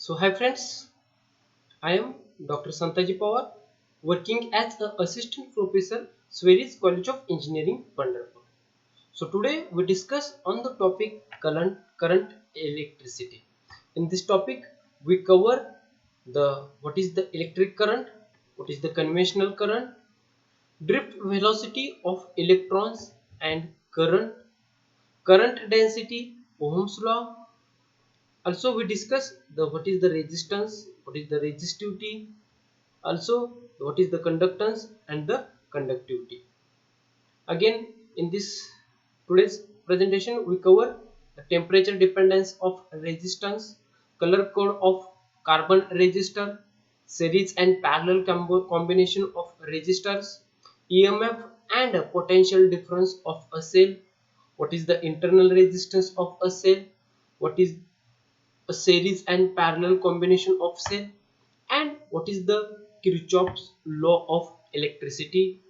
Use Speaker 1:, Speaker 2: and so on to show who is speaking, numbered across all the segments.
Speaker 1: So hi friends, I am Dr. Santaji Pawar, working as an assistant professor, Swedish College of Engineering, Pandharpur. So today we discuss on the topic current electricity. In this topic, we cover the what is the electric current, what is the conventional current, drift velocity of electrons and current density, Ohm's law. Also, we discuss the what is the resistance, what is the resistivity, also what is the conductance and the conductivity. Again, in this today's presentation, we cover the temperature dependence of resistance, color code of carbon resistor, series and parallel combination of resistors, EMF and a potential difference of a cell, what is the internal resistance of a cell, what is a series and parallel combination of cell, and what is the Kirchhoff's law of electricity,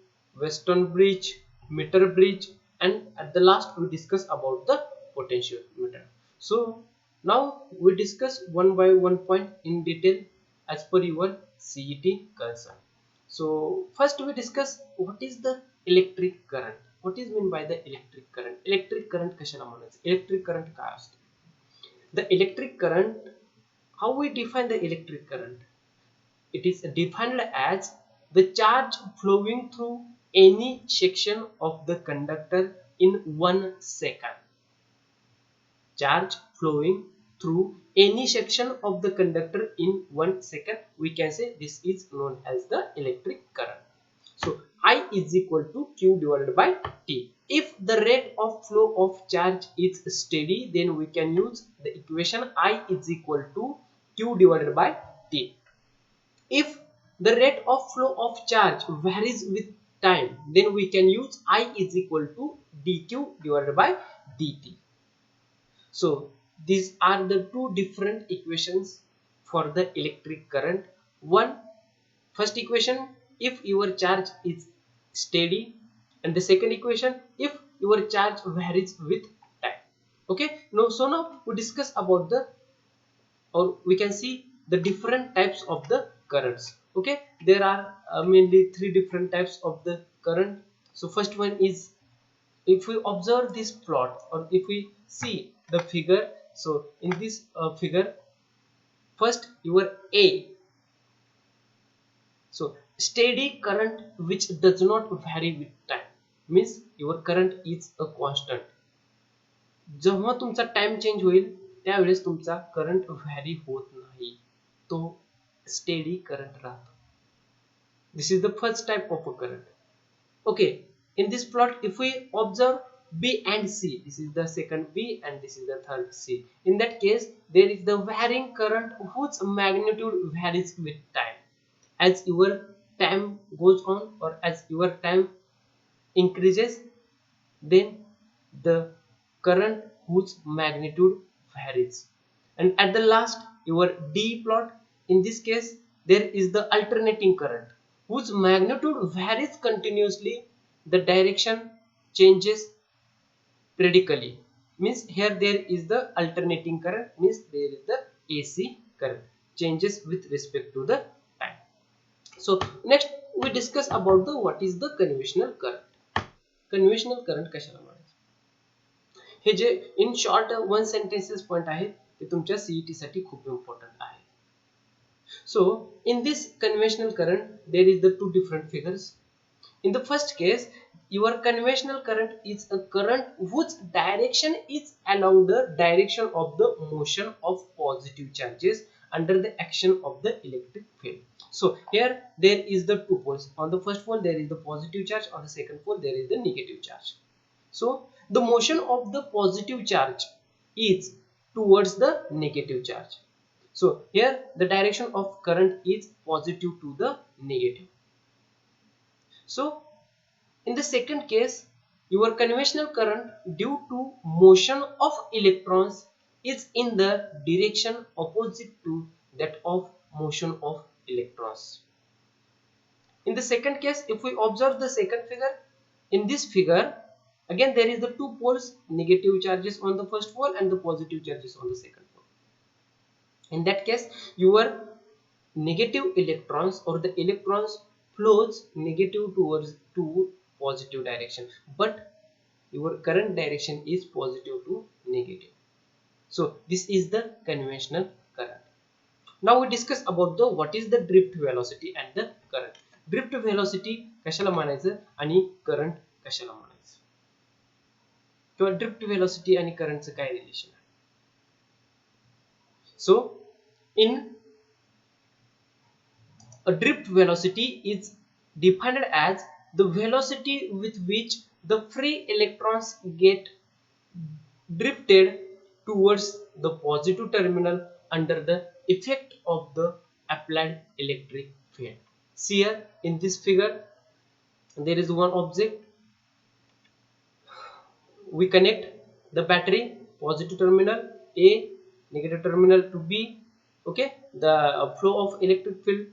Speaker 1: Weston bridge, meter bridge, and at the last we discuss about the potentiometer. So now we discuss one by one point in detail as per your CET concern. So first we discuss what is the electric current. What is meant by the electric current? Electric current कशाला म्हणायचं? Electric current काय असते? The electric current, how we define the electric current? It is defined as the charge flowing through any section of the conductor in 1 second. Charge flowing through any section of the conductor in 1 second. We can say this is known as the electric current. So I is equal to Q divided by T. If the rate of flow of charge is steady, then we can use the equation I is equal to Q divided by T. If the rate of flow of charge varies with time, then we can use I is equal to dq divided by dt. So these are the two different equations for the electric current. First equation, if your charge is steady, and the second equation, if your charge varies with time. Okay, now we discuss about the, or we can see the different types of the currents. Okay, there are mainly three different types of the current. So first one is, if we observe this plot or if we see the figure, so in this figure, first your A, so steady current which does not vary with time, means your current is a constant. जेव्हा तुमचा time change होईल त्यावेळेस तुमचा current vary होत नाही, तो steady current राहतो. This is the first type of a current. Okay, in this plot if we observe B and C, this is the second B and this is the third C. In that case there is the varying current whose magnitude varies with time. As your time goes on or as your time increases, then the current whose magnitude varies. And at the last your D plot, in this case there is the alternating current whose magnitude varies continuously, the direction changes periodically, means here there is the alternating current, means there is the AC current changes with respect to the time. So next we discuss about the what is the conventional current. Conventional current कशाला म्हणायचं, हे जे in short one sentences point आहेत ते तुमच्या CET साठी खूप important आहे. So in this conventional current there is the two different figures. In the first case your conventional current is a current whose direction is along the direction of the motion of positive charges under the action of the electric field. So here there is the two poles. On the first pole there is the positive charge, on the second pole there is the negative charge. So the motion of the positive charge is towards the negative charge. So here the direction of current is positive to the negative. So in the second case your conventional current due to motion of electrons is in the direction opposite to that of motion of electrons. In the second case if we observe the second figure, in this figure again there is the two poles, negative charges on the first pole and the positive charges on the second pole. In that case, your negative electrons or the electrons flows negative towards to positive direction, but your current direction is positive to negative. So this is the conventional current. Now we discuss about the what is the drift velocity and the current. Drift velocity कशाला म्हणायचं आणि current कशाला म्हणायचं, किंवा drift velocity आणि करंटचं काय relation आहे. So in a drift velocity is defined as the velocity with which the free electrons get drifted towards the positive terminal under the effect of the applied electric field. See here in this figure, there is one object. We connect the battery positive terminal A, negative terminal to B. Okay, the flow of electric field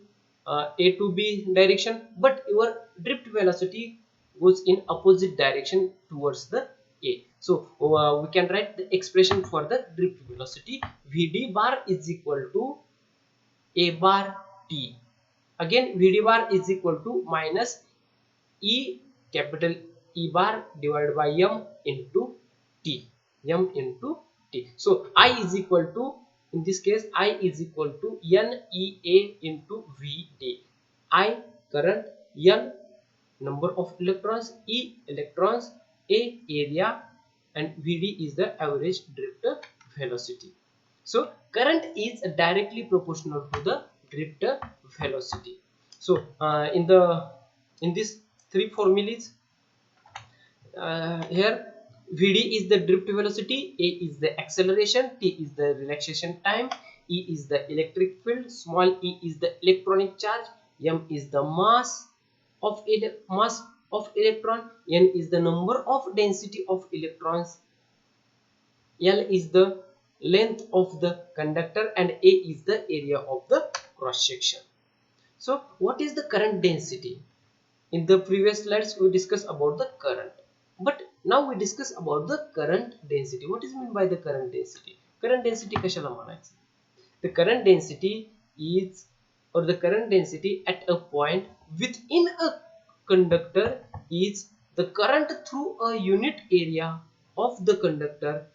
Speaker 1: A to B direction, but your drift velocity goes in opposite direction towards the A. So we can write the expression for the drift velocity. Vd bar is equal to A bar t. Again Vd bar is equal to minus E, capital E bar divided by m into t, m into t. So I is equal to, in this case I is equal to NEA into Vd. I current, N number of electrons, E electrons, A area, and Vd is the average drift velocity. So current is directly proportional to the drift velocity. So in this three formulas, here Vd is the drift velocity, A is the acceleration, T is the relaxation time, E is the electric field, small e is the electronic charge, m is the mass of electron, n is the number of density of electrons, L is the length of the conductor, and A is the area of the cross section. So what is the current density? In the previous slides we discussed about the current, but now we discuss about the current density. What is meant by the current density? Current density कशाला म्हणायचं? The current density is, or the current density at a point within a conductor is the current through a unit area of the conductor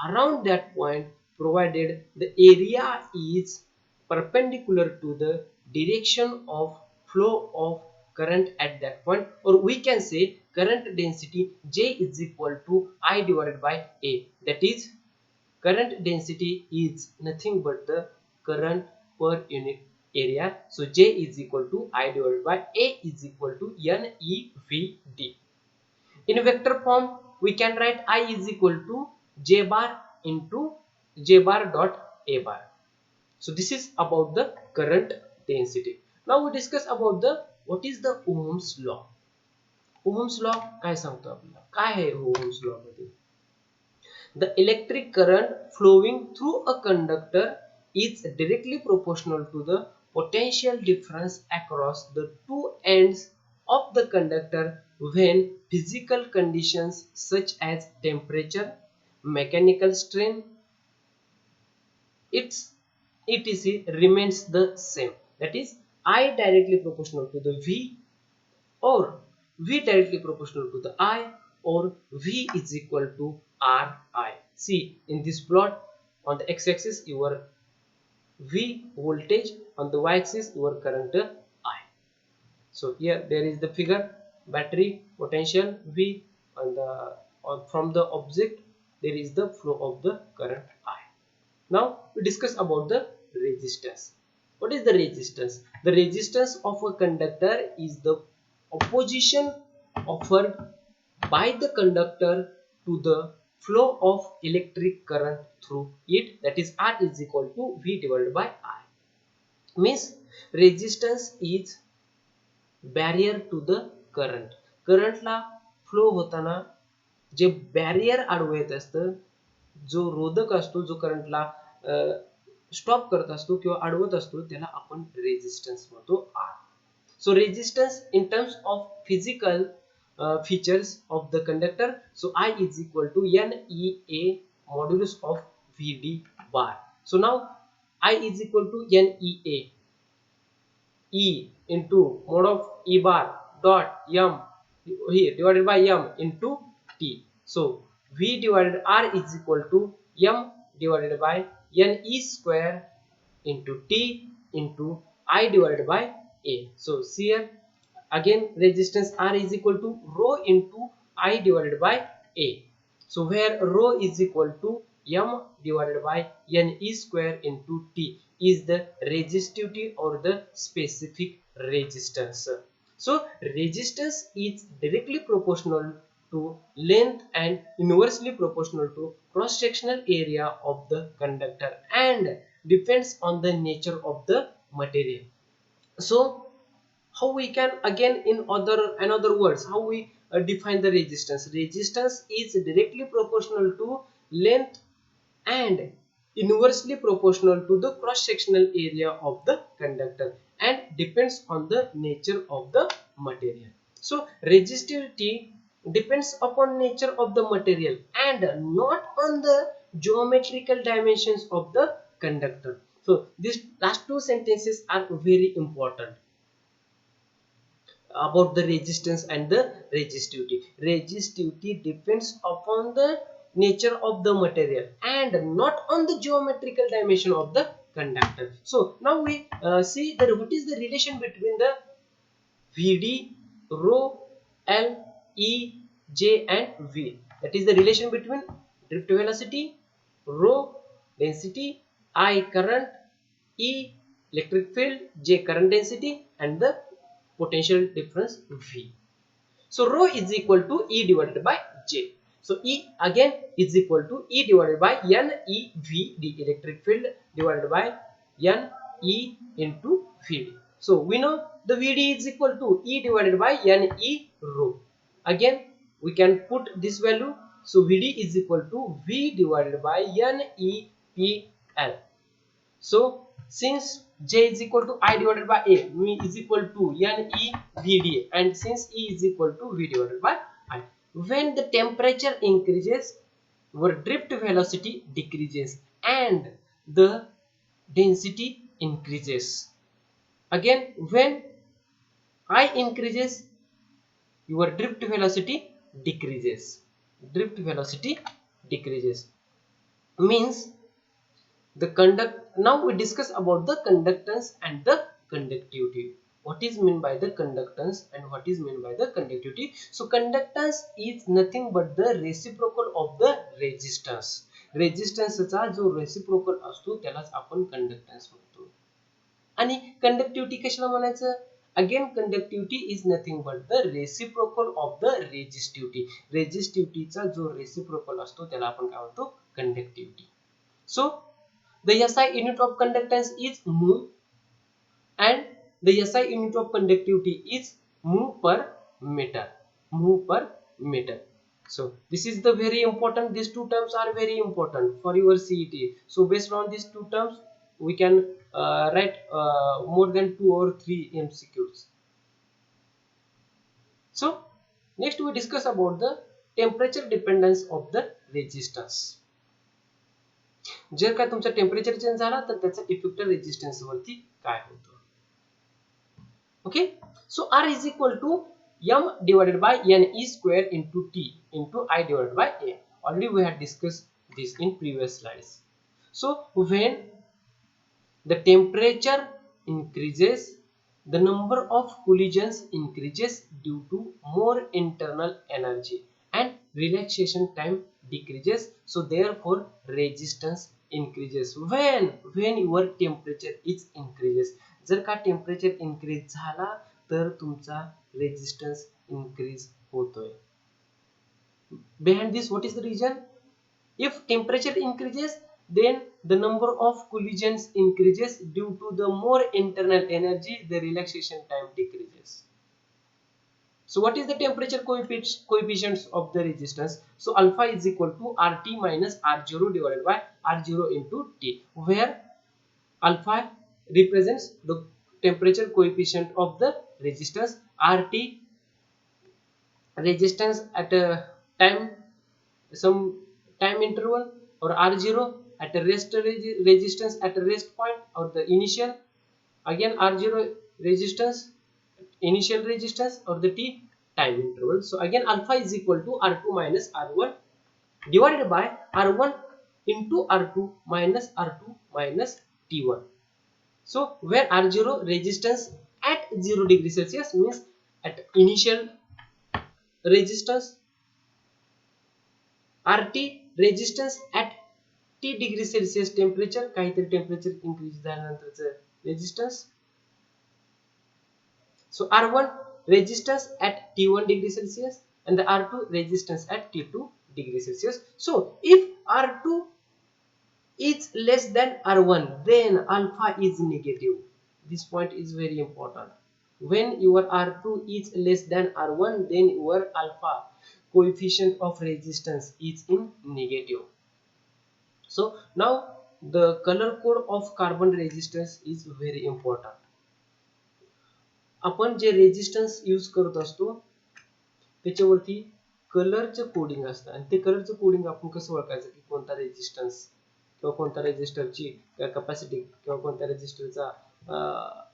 Speaker 1: around that point, provided the area is perpendicular to the direction of flow of current at that point. Or we can say current density J is equal to I divided by A. That is, current density is nothing but the current per unit area. So J is equal to I divided by A is equal to NEVD. In vector form we can write I is equal to J bar into J bar dot A bar. So this is about the current density. Now we discuss about the what is the Ohm's law. Ohm's law काय सांगतो आपल्याला, काय आहे Ohm's law मध्ये? The electric current flowing through a conductor is directly proportional to the potential difference across the two ends of the conductor when physical conditions such as temperature, mechanical strain, etc. remains the same. That is, I directly proportional to the V, or V directly proportional to the I, or V is equal to Ri. See in this plot, on the x-axis your V voltage, on the y-axis your current I. So here there is the figure, battery potential V, from the object there is the flow of the current I. Now we discuss about the resistance. What is the resistance? The resistance of a conductor is the opposition offered by the conductor to the flow of electric current through it. That is, R is equal to V divided by I. Means resistance is barrier to the current. Current La flow होताना जे barrier आडवं येत असतं, जो रोधक असतो, जो करंटला stop करत असतो किंवा अडवत असतो, त्याला आपण रेजिस्टन्स म्हणतो R. So resistance in terms of physical features of the conductor, so I is equal to NEA modulus of Vd bar. So now I is equal to NEA, E into mod of E bar dot M here divided by M into T. So V divided R is equal to M divided by NE square into T into I divided by A. So here again resistance R is equal to rho into I divided by A. So where rho is equal to M divided by NE square into T is the resistivity or the specific resistance. So resistance is directly proportional to length and inversely proportional to cross sectional area of the conductor and depends on the nature of the material. So how we can again in another words how we define the resistance is directly proportional to length and inversely proportional to the cross sectional area of the conductor and depends on the nature of the material. So resistivity depends upon nature of the material and not on the geometrical dimensions of the conductor. So these last two sentences are very important about the resistance and the resistivity. Resistivity depends upon the nature of the material and not on the geometrical dimension of the conductor. So now we see that what is the relation between the Vd, rho, L, E, J and V. That is the relation between drift velocity, rho, density, I current, E, electric field, J current density and the potential difference V. So rho is equal to E divided by J. So E again is equal to E divided by N E V D, electric field divided by N E into Vd. So we know the Vd is equal to E divided by N E rho. Again we can put this value. So Vd is equal to V divided by N E P L. So since J is equal to I divided by A, V is equal to N E V D, and since E is equal to V divided by I. When the temperature increases, our drift velocity decreases and the density increases. Again, when I increases, your drift velocity decreases. Drift velocity decreases means the conduct. Now we discuss about the conductance and the conductivity. What is meant by the conductance and what is meant by the conductivity? So conductance is nothing but the reciprocal of the resistance. रेजिस्टन्सचा जो reciprocal असतो त्यालाच आपण conductance म्हणतो. आणि conductivity कशाला म्हणायचं? Again conductivity is nothing but the reciprocal of the resistivity. रेजिस्टिव्हिटीचा जो रेसिप्रोकल असतो त्याला आपण काय म्हणतो? Conductivity. So the SI unit of conductance is mho and the SI unit of conductivity is mho per meter. Mho per meter. So this is the very important. These two terms are very important for your CET. So based on these two terms, we can write more than 2 or 3 MCQs. So next we discuss about the temperature dependence of the resistance. जर का तुमचा temperature change झाला तर त्याचा effect resistance वरती काय होतो. Okay. So R is equal to M divided by NE square into T into I divided by A. Already we had discussed this in previous slides. So when the temperature increases, the number of collisions increases due to more internal energy and relaxation time decreases. So therefore resistance increases when your temperature is increases. जर का temperature increase झाला तर तुमचा resistance increase होतोय. Behind this, what is the reason? If temperature increases, then the number of collisions increases due to the more internal energy, the relaxation time decreases. So what is the temperature coefficients of the resistance? So alpha is equal to RT minus R0 divided by R0 into T, where alpha represents the temperature coefficient of the resistance, RT resistance at a time, some time interval, or R0 at a rest resistance at a rest point or the initial, again R0 resistance, initial resistance or the t time interval. So again alpha is equal to R2 minus R1 divided by R1 into R2 minus T1. So where R0 resistance at 0 degree Celsius means at initial resistance, RT resistance at T degree Celsius temperature, काहीतरी temperature increase झाल्यानंतरचं resistance. So R1 resistance at T1 degree Celsius and the R2 resistance at T2 degree Celsius. So if R2 is less than R1, then alpha is negative. This point is very important. When your R2 is less than R1, then your alpha coefficient of resistance is in negative. So now the color code of carbon resistance is very important. आपण जे resistance use करत असतो त्याच्यावरती कलरचं coding असतं आणि ते कलरचं coding आपण कसं ओळखायचं की कोणता रेजिस्टन्स किंवा कोणत्या रेजिस्टरची कॅपॅसिटी किंवा कोणत्या रेजिस्टरचा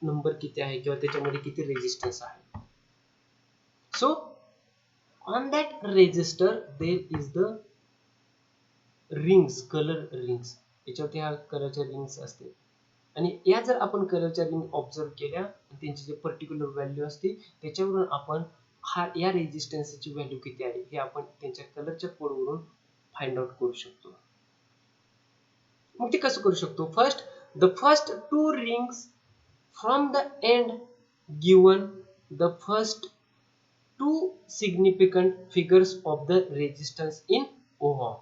Speaker 1: नंबर किती आहे किंवा त्याच्यामध्ये किती रेजिस्टन्स आहे. So on that resistor there is the rings, colour rings. याच्यावरती ह्या कलरच्या रिंग्स असते आणि या जर आपण कलरच्या रिंग ऑब्झर्व केल्या त्यांची जे पर्टिक्युलर व्हॅल्यू असते त्याच्यावरून आपण या रेजिस्टन्सची व्हॅल्यू किती आहे हे आपण त्यांच्या कलरच्या कोडवरून फाइंड आउट करू शकतो. मग ते कसं करू शकतो? First the first two rings from the end given the first two significant figures of the resistance in ohm.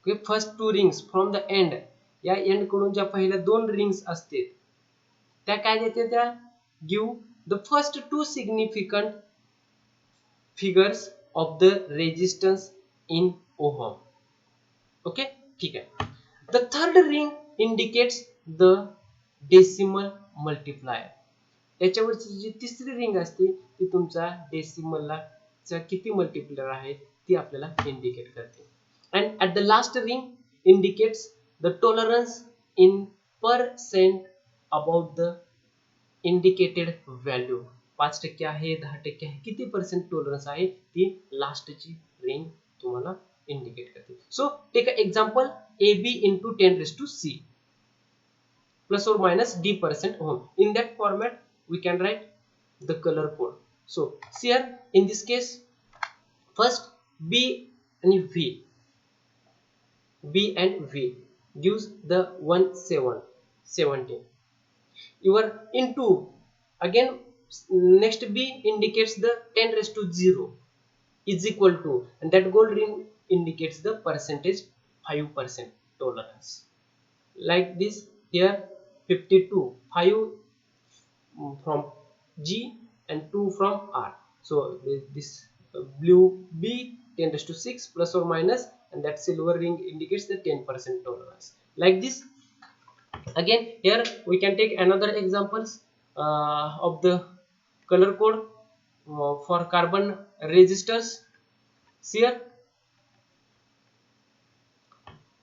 Speaker 1: Okay, first two rings from the end, या एंड कडून ज्या पहिल्या दोन रिंग्स असतील त्या काय देते? त्या give the first two significant figures of the resistance in ohm. Okay, ठीक आहे. The third ring indicates the decimal multiplier. याच्यावरची जी तिसरी रिंग असते ती तुमचा डेसिमलला किती मल्टिप्लायर आहे ती आपल्याला इंडिकेट करते. And at the last ring indicates the tolerance in percent about the indicated value. 5% आहे, 10% आहे, किती पर्सेंट टॉलरन्स आहे ती लास्टची रिंग तुम्हाला इंडिकेट करते. So take a example AB into 10 raised to C plus or minus D% ohm. In that format we can write the color code. So here in this case first B and V gives the 17. Your into again next B indicates the 10 raised to 0 is equal to, and that gold ring indicates the percentage 5% tolerance. Like this here 52, 5 from G and 2 from R. So this blue B 10 raised to 6 plus or minus, and that silver ring indicates the 10% tolerance. Like this. Again here we can take another examples of the color code for carbon resistors here.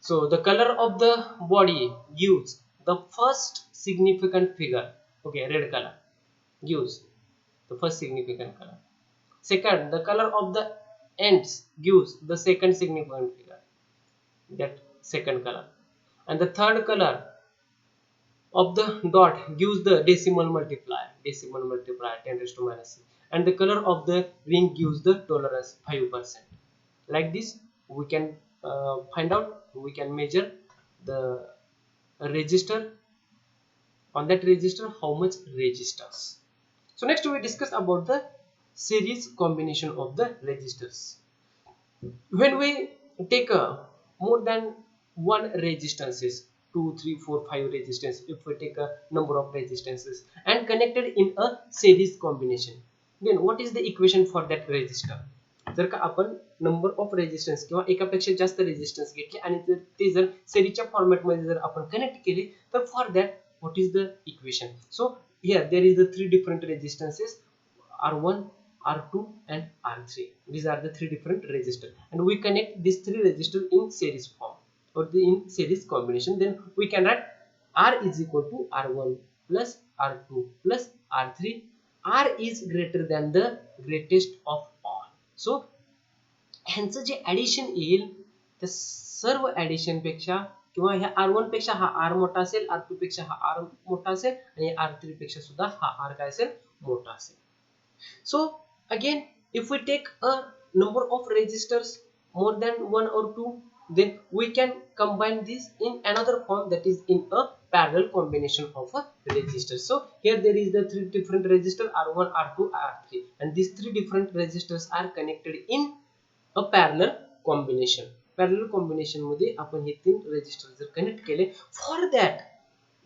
Speaker 1: So the color of the body gives the first significant figure. Okay, red color gives the first significant color. Second, the color of the ends gives the second significant figure, that second color. And the third color of the dot gives the decimal multiplier 10 raised to minus 6. And the color of the ring gives the tolerance 5%. Like this we can find out, we can measure the resistor, on that resistor how much resistance. So next we discuss about the series combination of the resistors. When we take a more than one resistances, 2, 3, 4, 5 resistance, if we take a number of resistances and connected in a series combination, then what is the equation for that resistor? जर का आपण number of resistance किंवा एकापेक्षा जास्त resistance घेतले आणि ते जर सेरीच्या फॉर्मॅट मध्ये जर आपण कनेक्ट केले तर for that what is the equation? So here there is the 3 different resistances R1, R2 and R3. These are the 3 different resistors and we connect these 3 resistors in series form. or in series combination, then we can write R is equal to R1 plus R2 plus R3. R is greater than the greatest of all. So ह्यांचं जे addition येईल त्या सर्व addition पेक्षा किंवा ह्या R1 पेक्षा हा R मोठा असेल, R2 पेक्षा हा R मोठा असेल आणि R3 पेक्षा सुद्धा हा R काय असेल, मोठा असेल. So again, if we take a number of resistors more than 1 or 2, then we can combine this in another form, that is in a parallel combination of a resistors. So here there is the three different resistors R1, R2, R3, and these three different resistors are connected in a parallel combination. Parallel combination मध्ये आपण हे तीन resistor जर connect केले, for that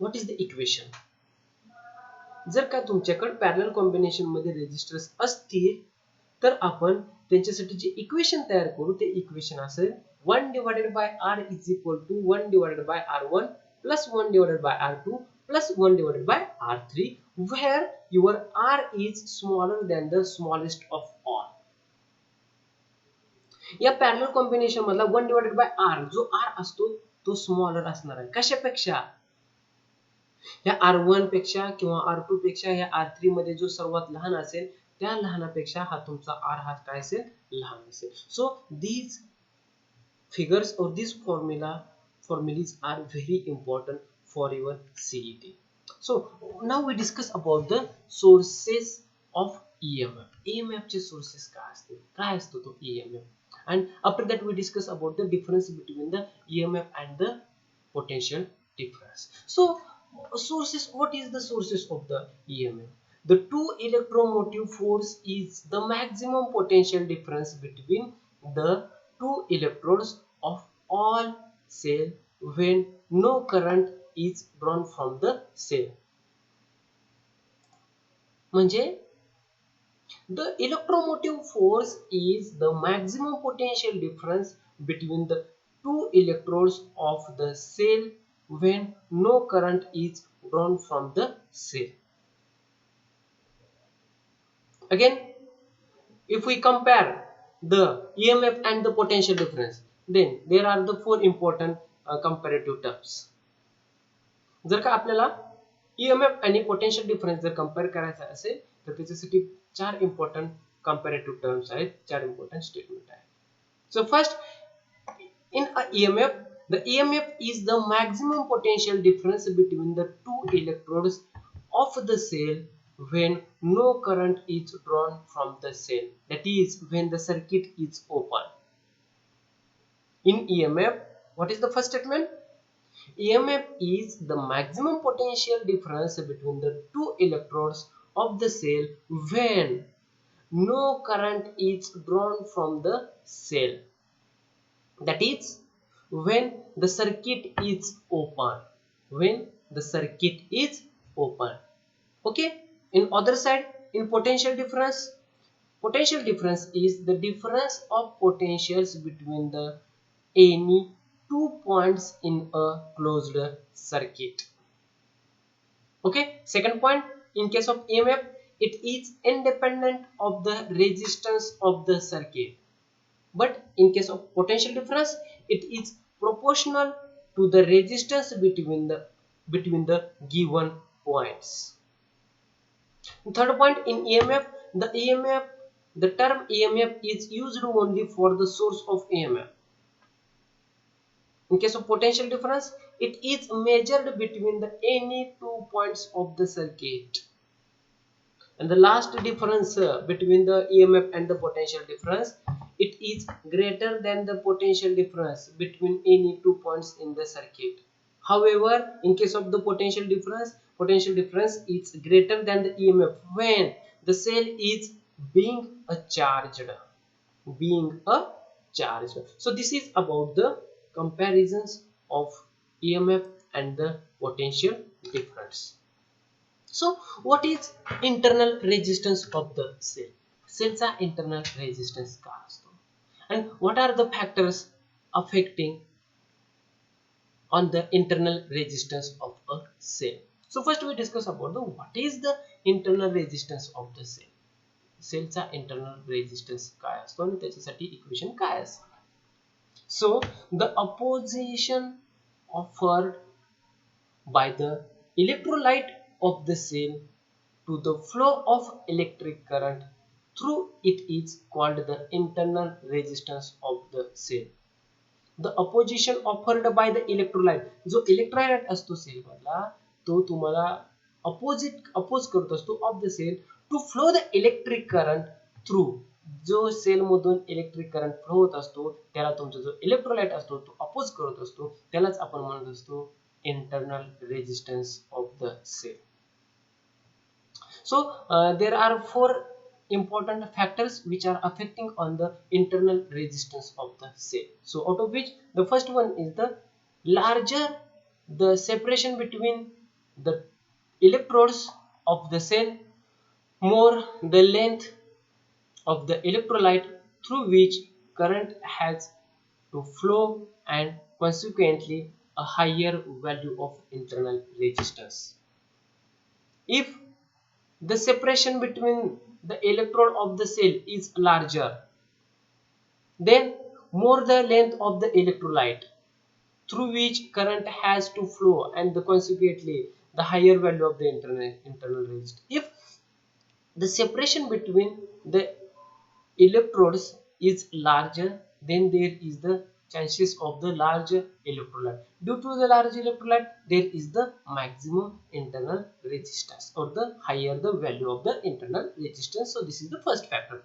Speaker 1: what is the equation. जर का तुमच्याकडे parallel combination मध्ये resistors असतील तर आपण त्यांच्यासाठी जे इक्वेशन तयार करू ते इक्वेशन असेल 1 divided by R is equal to 1 divided by R1 plus 1 divided by R2 plus 1 divided by R3, where your R is smaller than the smallest of all. या पॅरलल कॉम्बिनेशन मधला 1 divided by R जो R असतो तो smaller असणार आहे. कशापेक्षा? या R1 पेक्षा किंवा R2 पेक्षा या R3 मध्ये जो सर्वात लहान असेल त्या लहानापेक्षा हा तुमचा R हा काय असेल, लहान असेल. सो these figures or these formulas are very important for your CET. So now we discuss about the sources of EMF. EMF चे sources काय असते, काय असतो तो EMF, and after that we discuss about the difference between the EMF and the potential difference. So sources, what is the sources of the EMF? The two electromotive force is the maximum potential difference between the two electrodes of all cell when no current is drawn from the cell. म्हणजे the electromotive force is the maximum potential difference between the two electrodes of the cell when no current is drawn from the cell. Again, if we compare the EMF and the potential difference, then there are the four important comparative terms. जर का आपल्याला EMF आणि potential difference जर compare करायचा असेल तर त्याच्यासाठी चार इम्पॉर्टंट कंपॅरेटिव्ह टर्म्स आहेत, चार इम्पॉर्टंट स्टेटमेंट आहेत. So first, in a EMF, the EMF is the maximum potential difference between the two electrodes of the cell when no current is drawn from the cell, that is when the circuit is open. In EMF, what is the first statement? EMF is the maximum potential difference between the two electrodes of the cell when no current is drawn from the cell, that is when the circuit is open, when the circuit is open. Okay, in other side, in potential difference is the difference of potentials between the any two points in a closed circuit. Okay, second point, in case of EMF, it is independent of the resistance of the circuit, but in case of potential difference, it is proportional to the resistance between the given points. Third point, in EMF, the term EMF is used only for the source of EMF. In case of potential difference, it is measured between the any two points of the circuit. And the last difference between the EMF and the potential difference, it is greater than the potential difference between any two points in the circuit. However, in case of the potential difference is greater than the EMF when the cell is being charged. So this is about the comparisons of EMF and the potential difference. So what is internal resistance of the cell? Cellचा internal resistance काय असतो, and what are the factors affecting on the internal resistance of a cell? So first we discuss about the what is the internal resistance of the cell. Cellचा internal resistance काय असतो आणि त्याच्यासाठी equation काय असतं. So the opposition offered by the electrolyte of the cell to the flow of electric current through it is called the internal resistance of the cell. The opposition offered by the electrolyte, जो electrolyte असतो cell मधला तो तुम्हाला oppose करत असतो of the cell to flow the electric current through. जो cell मधून electric current flow होत असतो त्याला तुमचा जो इलेक्ट्रोलाइट असतो तो अपोज करत असतो, त्यालाच आपण म्हणत असतो internal resistance of the cell. So there are four important factors which are affecting on the internal resistance of the cell. So out of which the first one is the larger the separation between the electrodes of the cell, more the length of the electrolyte through which current has to flow, and consequently a higher value of internal resistance. If the separation between the electrode of the cell is larger, then more the length of the electrolyte through which current has to flow, and consequently the higher value of the internal resistance. If the separation between the electrodes is larger, then there is the chances of the larger electrolyte. Due to the large electrolyte, there is the maximum internal resistance, or the higher the value of the internal resistance. So this is the first factor.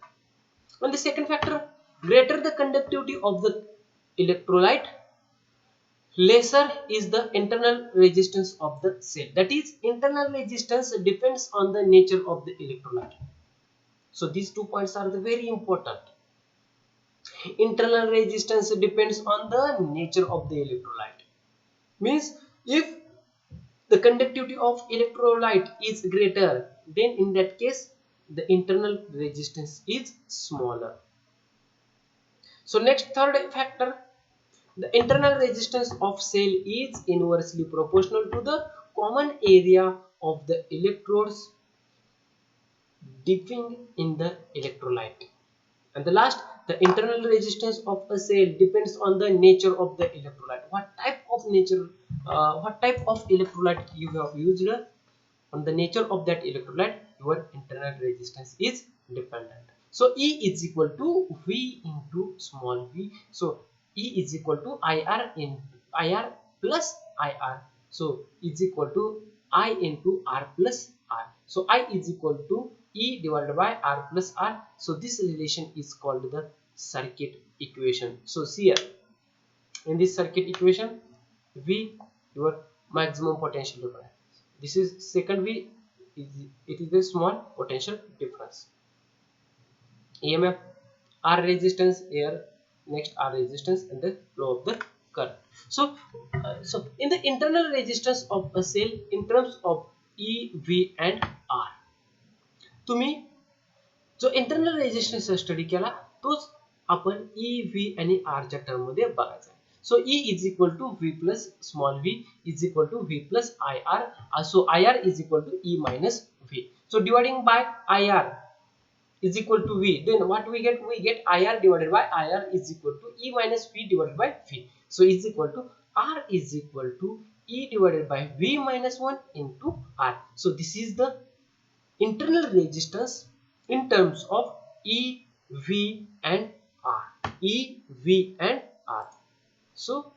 Speaker 1: And the second factor, greater the conductivity of the electrolyte, lesser is the internal resistance of the cell. That is, internal resistance depends on the nature of the electrolyte. So these 2 points are the very important. Internal resistance depends on the nature of the electrolyte. Means if the conductivity of electrolyte is greater, then in that case the internal resistance is smaller. So next, third factor, the internal resistance of cell is inversely proportional to the common area of the electrodes dipping in the electrolyte. And the last, the internal resistance of a cell depends on the nature of the electrolyte. What type of electrolyte you have used, on the nature of that electrolyte your internal resistance is dependent. So E is equal to V into small v. So E is equal to IR plus IR. So is equal to I into R plus R. So I is equal to E divided by R plus R. So this relation is called the circuit equation. So see here, in this circuit equation, V your maximum potential difference. This is second V, it is a small potential difference. EMF, R resistance here, next R resistance, and the flow of the current. So in the internal resistance of a cell in terms of E, V and R, तुम्ही जो internal resistance study केला तोच आपण E V आणि are च्या term मध्ये बघायचा. So E is equal to V plus small v is equal to V plus IR. So IR is equal to E minus V. So dividing by IR is equal to V. Then what we get? We get IR divided by IR is equal to E minus V divided by V. So is equal to R is equal to E divided by V minus 1 into R. So this is the internal resistance in terms of E, V and R. E, V and R. So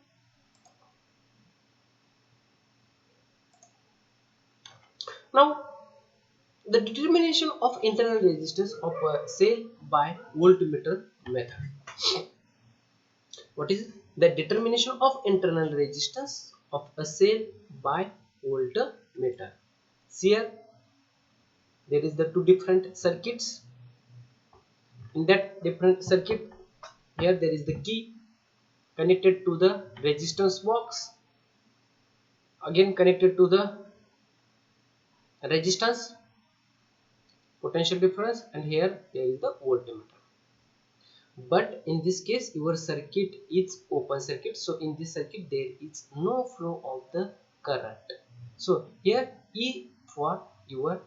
Speaker 1: now the determination of internal resistance of a cell by voltmeter method. What is the determination of internal resistance of a cell by voltmeter? See here, there is the two different circuits. In that different circuit, here there is the key connected to the resistance box, again connected to the resistance, potential difference, and here there is the voltmeter. But in this case your circuit is open circuit, so in this circuit there is no flow of the current. So here E for your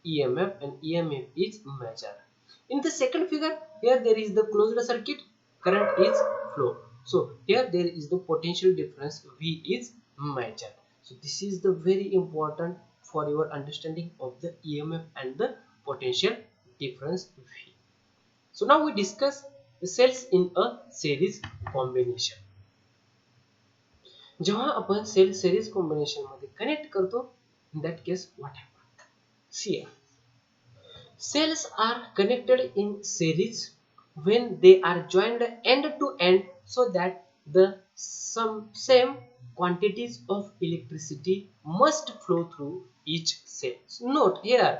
Speaker 1: EMF and EMF is measured. In the second figure, here there is the closed circuit, current is flow. So here there is the potential difference V is measured. So this is the very important for your understanding of the EMF and the potential difference V. So now we discuss the cells in a series combination. जेव्हा आपण cell series combination मध्ये connect करतो, in that case what happens? See, cells are connected in series when they are joined end to end so that the same quantities of electricity must flow through each cell. So note here,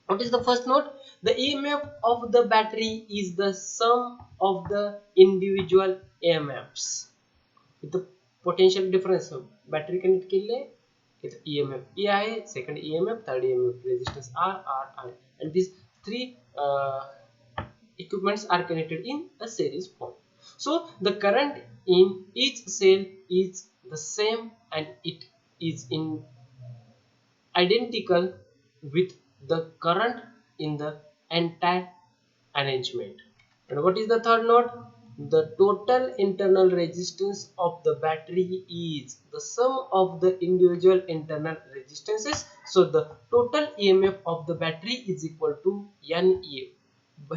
Speaker 1: what is the first note? The EMF of the battery is the sum of the individual EMFs. The potential difference of battery connect केले इथं EMF E आहे, second EMF, third EMF, resistance R, and these three equipments are connected in a series form. So the current in each cell is the same and it is in identical with the current in the entire arrangement. And what is the third note? The total internal resistance of the battery is the sum of the individual internal resistances. So the total EMF of the battery is equal to NE.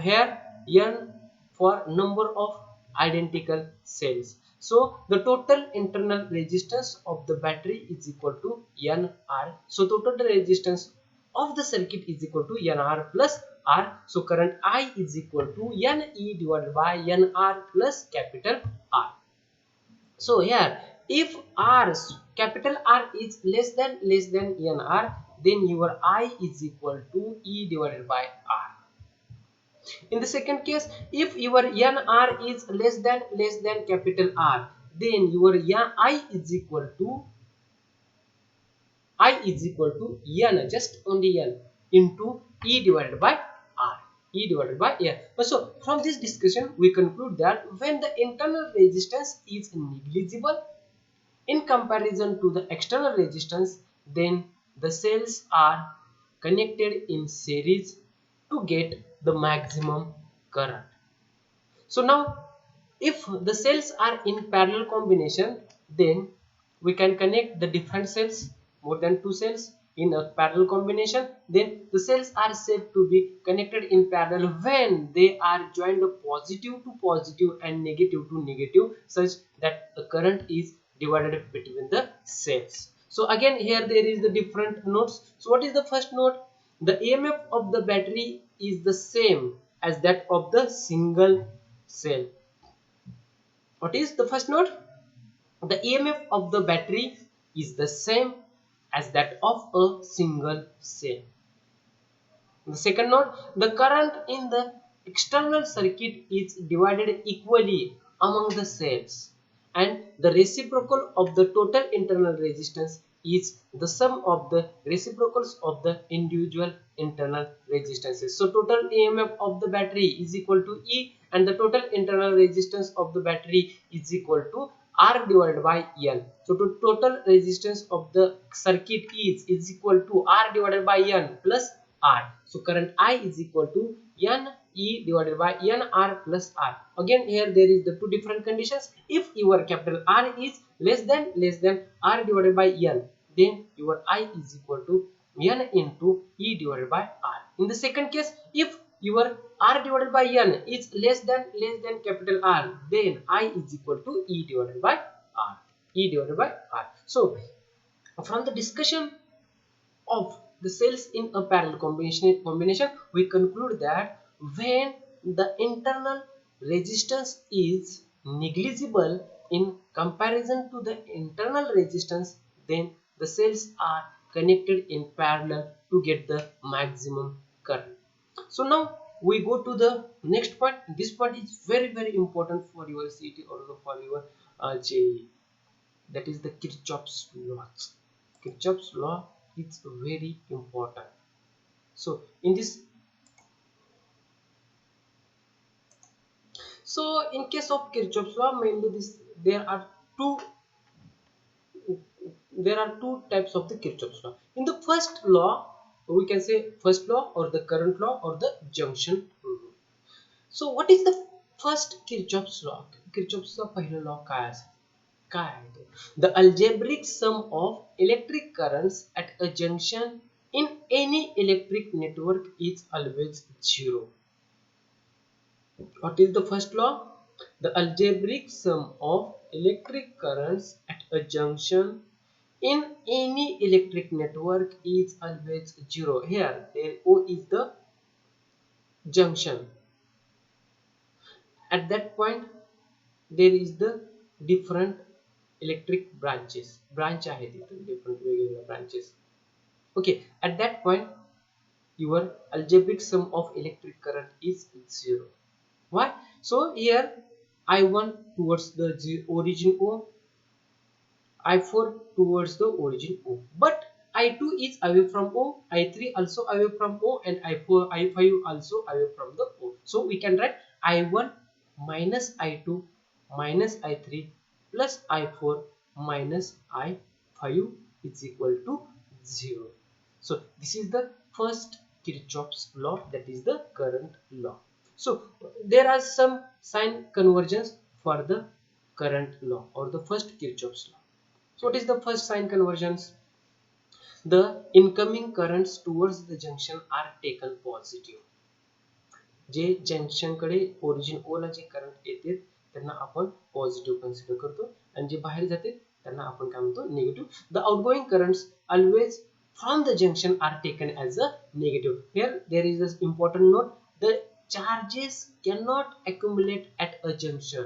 Speaker 1: Here N for number of identical cells. So the total internal resistance of the battery is equal to NR. So total resistance of the circuit is equal to NR plus R. So current I is equal to NE divided by NR plus capital R. So here, if R, capital R is less than NR, then your I is equal to E divided by R. In the second case, if your NR is less than capital R, then your I is equal to N, just only N, into E divided by R. E divided by N. So from this discussion, we conclude that when the internal resistance is negligible in comparison to the external resistance, then the cells are connected in series to get the maximum current. So now, if the cells are in parallel combination, then we can connect the different cells, more than two cells in a parallel combination. Then the cells are said to be connected in parallel when they are joined positive to positive and negative to negative, such that the current is divided between the cells. So again here there is the different notes. So what is the first note? The EMF of the battery is the same as that of the single cell. What is the first note? The EMF of the battery is the same as that of a single cell. The second note, the current in the external circuit is divided equally among the cells, and the reciprocal of the total internal resistance is the sum of the reciprocals of the individual internal resistances. So total EMF of the battery is equal to E, and the total internal resistance of the battery is equal to R divided by N. So total resistance of the circuit is equal to R divided by N plus R. So current I is equal to N E divided by NR plus R. Again here there is the two different conditions. If your capital R is less than R divided by N, then your I is equal to N into E divided by R. In the second case, if your R divided by N is less than capital R, then I is equal to E divided by R. E divided by R. So from the discussion of the cells in a parallel combination, we conclude that when the internal resistance is negligible in comparison to the internal resistance, then the cells are connected in parallel to get the maximum current. So now we go to the next point. This point is very important for your CET or for your JEE. That is the Kirchhoff's law. Kirchhoff's law is very important. So in this, so in case of Kirchhoff's law, mainly there are two types of the Kirchhoff's law. In the first law, we can say first law or the current law or the junction rule. So what is the first Kirchhoff's law? किरचॉफचा पहिला law काय असेल? काय आहे तो? The algebraic sum of electric currents at a junction in any electric network is always zero. What is the first law? The algebraic sum of electric currents at a junction in any electric network is always zero. Here, there O is the junction. At that point, there is the different electric branches. Branch आहेत इथे different वेगवेगळ्या branches. Okay, at that point, your algebraic sum of electric current is zero. Why? So here I1 towards the origin O, I4 towards the origin O, but I2 is away from O, I3 also away from O, and I4, I5 also away from the O. So we can write I1 minus I2 minus I3 plus I4 minus I5 is equal to 0. So this is the first Kirchhoff's law, that is the current law. So there are some sign convergence for the current law or the first Kirchhoff's law. So what is the first sign convergence? The incoming currents towards the junction are taken positive. J junction कडे origin ओ ला जे current येते त्यांना आपण positive consider करतो आणि जे बाहेर जाते त्यांना आपण काय म्हणतो negative. The outgoing currents always from the junction are taken as a negative. Here there is an important note: the charges cannot accumulate at a junction.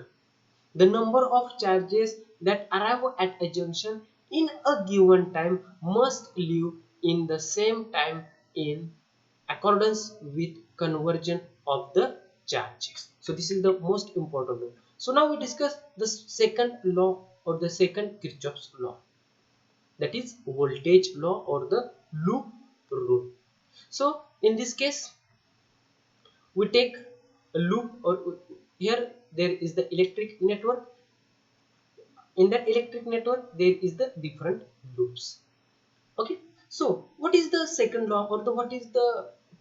Speaker 1: The number of charges that arrive at a junction in a given time must live in the same time in accordance with conversion of the charges. So this is the most important one. So now we discuss the second law or the second Kirchhoff's law, that is voltage law or the loop rule. So in this case we take a loop, or here there is the electric network. In that electric network there is the different loops. Okay, so what is the second law or the what is the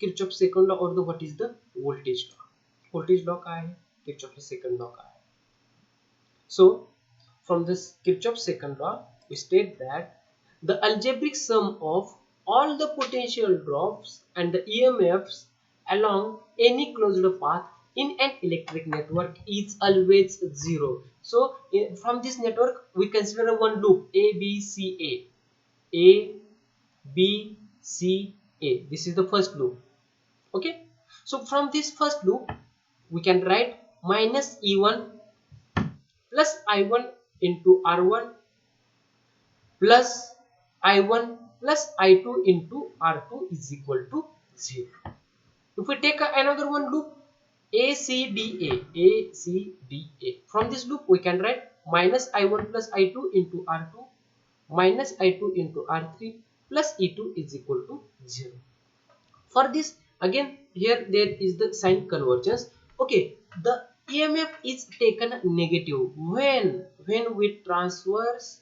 Speaker 1: Kirchhoff's second law or the what is the voltage law? Voltage law काय आहे? Kirchhoff's second law काय आहे? So from this Kirchhoff's second law we state that the algebraic sum of all the potential drops and the EMFs along any closed path in an electric network is always zero. So from this network we consider one loop A B C A. A B C A. This is the first loop. Okay. So from this first loop we can write minus E1 plus I1 into R1 plus I1 plus I2 into R2 is equal to 0. If we take another one loop ACDA, from this loop we can write minus I1 plus I2 into R2 minus I2 into R3 plus E2 is equal to 0. For this again here there is the sign convergence. Okay, the EMF is taken negative when we transverse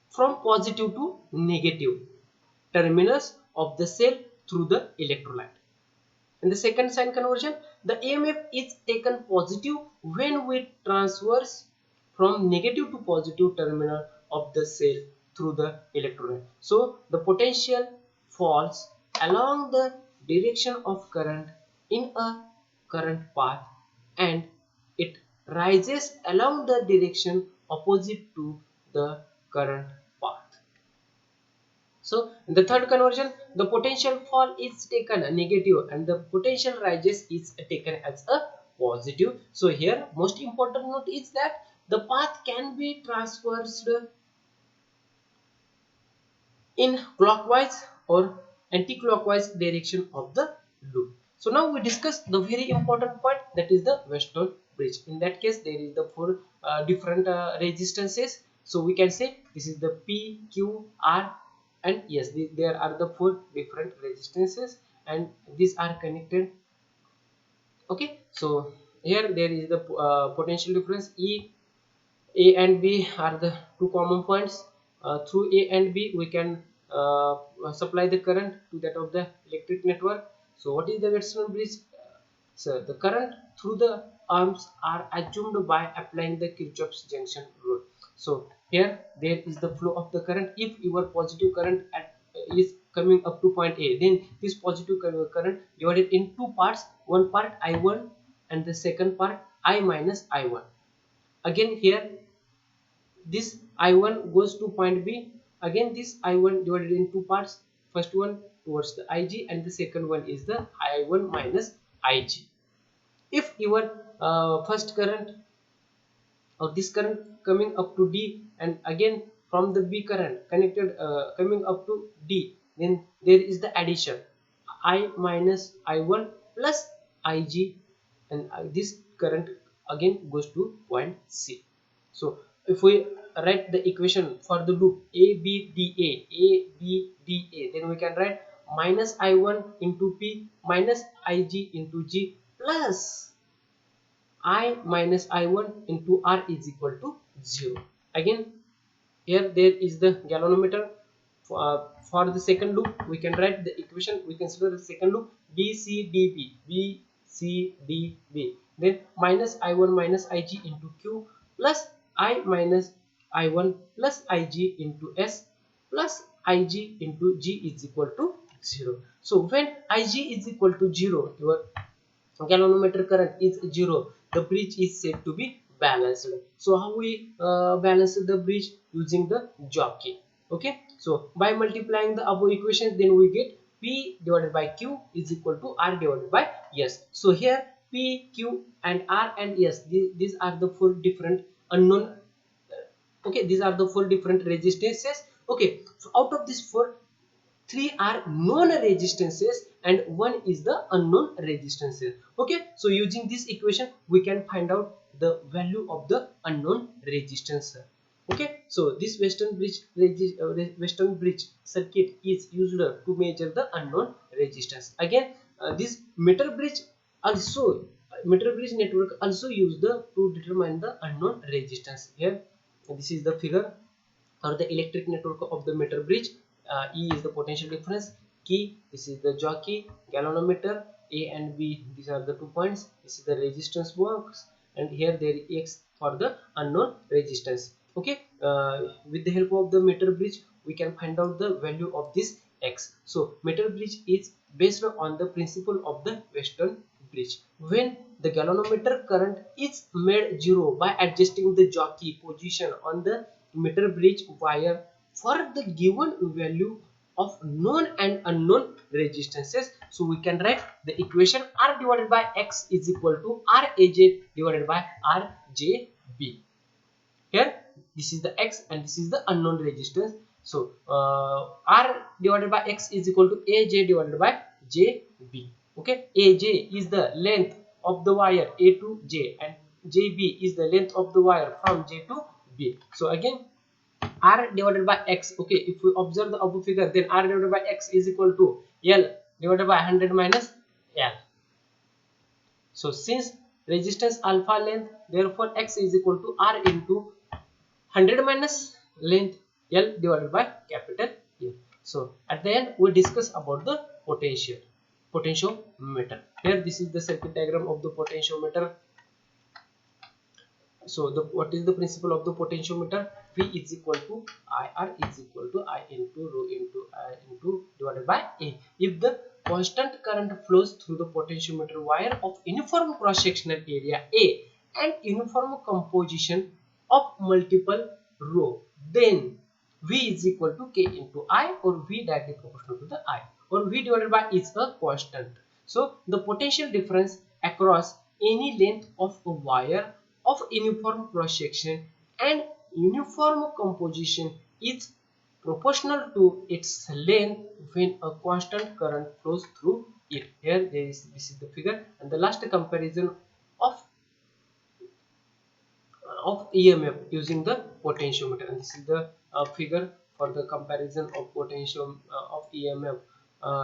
Speaker 1: from positive to negative terminals of the cell through the electrolyte. In the second sign conversion, the EMF is taken positive when we transverse from negative to positive terminal of the cell through the electrolyte. So the potential falls along the direction of current in a current path and it rises along the direction opposite to the current path. So in the third conversion, the potential fall is taken negative and the potential rises is taken as a positive. So here most important note is that the path can be traversed in clockwise or anti-clockwise direction of the loop. So now we discuss the very important point, that is the Weston bridge. In that case there is the four different resistances. So we can say this is the P, Q, R and yes, there are the four different resistances and these are connected. Okay, so here there is the potential difference E. A and B are the two common points. Through A and B we can supply the current to that of the electric network. So what is the Weston bridge? So the current through the arms are assumed by applying the Kirchhoff's junction rule. So here there is the flow of the current. If your positive current is coming up to point A, then this positive current divided in two parts. One part I1 and the second part I minus I1. Again here this I1 goes to point B. Again this I1 divided in two parts. First one towards the IG and the second one is the I1 minus IG. If your first current or this current coming up to D and again from the B current connected coming up to D, then there is the addition I minus I1 plus IG, and this current again goes to point C. So if we write the equation for the loop ABDA, then we can write minus I1 into P minus IG into G plus I minus I1 into R is equal to 0. Again here there is the galvanometer. For the second loop we can write the equation. We consider the second loop BCDB, then minus I1 minus IG into Q plus I minus I1 plus IG into S plus IG into G is equal to 0. So when IG is equal to 0, your galvanometer current is 0, the bridge is said to be balanced. So how we balance the bridge? Using the jockey. Okay, so by multiplying the above equations, then we get P divided by Q is equal to R divided by S. So here P, Q and R and S, these are the four different unknown. Okay, these are the four different resistances. Okay, so out of these four, three are known resistances and one is the unknown resistances. Okay, so using this equation we can find out the value of the unknown resistance. Okay, so this western bridge circuit is used to measure the unknown resistance. Again this meter bridge network also used to determine the unknown resistance. Here this is the figure or the electric network of the meter bridge. E is the potential difference, key, this is the jockey, galvanometer, A and B, these are the 2 points, this is the resistance box, and here there is X for the unknown resistance. Okay, with the help of the meter bridge we can find out the value of this X. So meter bridge is based on the principle of the western bridge. When the galvanometer current is made 0 by adjusting the jockey position on the meter bridge wire for the given value of known and unknown resistances. So we can write the equation R divided by X is equal to RAJ divided by RJB. Here this is the X and this is the unknown resistance. So R divided by X is equal to AJ divided by JB. Okay, AJ is the length of the wire A to J and JB is the length of the wire from J to B. So again R divided by X. Okay, if we observe the above figure, then R divided by X is equal to L divided by 100 minus L. So since resistance alpha length, therefore X is equal to R into 100 minus length L divided by capital L. So at the end we discuss about the potentiometer. Here this is the circuit diagram of the potentiometer. So what is the principle of the potentiometer? V is equal to IR is equal to I into rho into I into divided by A. If the constant current flows through the potentiometer wire of uniform cross sectional area A and uniform composition of multiple rho, then V is equal to K into I, or V directly proportional to the I, or V divided by is a constant. So the potential difference across any length of a wire of uniform cross section and uniform composition is proportional to its length when a constant current flows through it. Here this is the figure, and the last comparison of EMF using the potentiometer, and this is the figure for the comparison of potential of EMF,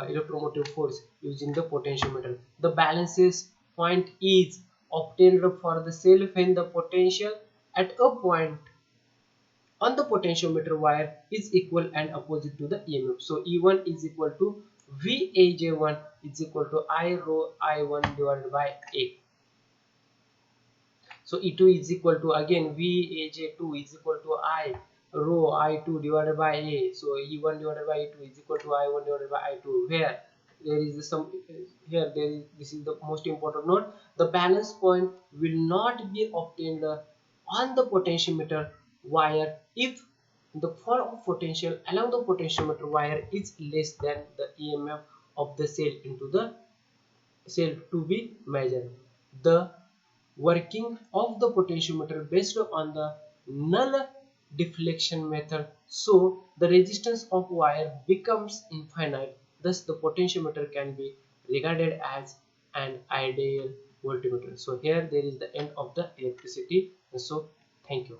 Speaker 1: electromotive force, using the potentiometer. The balances point is obtained for the cell when the potential at a point on the potentiometer wire is equal and opposite to the EMF. So E1 is equal to Vaj1 is equal to I rho I1 divided by A. So E2 is equal to again Vaj2 is equal to I rho I2 divided by A. So E1 divided by E2 is equal to I1 divided by I2. Where there is some here there is this is the most important note. The balance point will not be obtained on the potentiometer wire if the fall of potential along the potentiometer wire is less than the EMF of the cell into the cell to be measured. The working of the potentiometer based on the null deflection method, so the resistance of wire becomes infinite. Thus the potentiometer can be regarded as an ideal voltmeter. So here there is the end of the electricity. So thank you.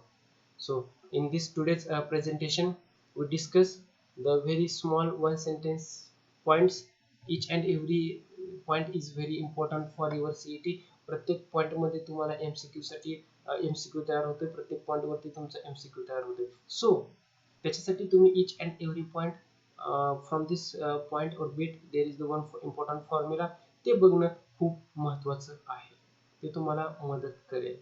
Speaker 1: So in this today's presentation we discuss the very small one sentence points. Each and every point is very important for your CET. प्रत्येक point मध्ये तुम्हाला MCQ साठी MCQ तयार होते, प्रत्येक point वरती तुमचा MCQ तयार होते. सो त्याच्यासाठी तुम्ही each and every point from this point or bit there is the one important formula ते बघणं खूप महत्त्वाचं आहे. ते तुम्हाला मदत करेल.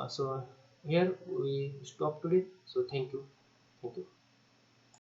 Speaker 1: So here we stop today. So thank you.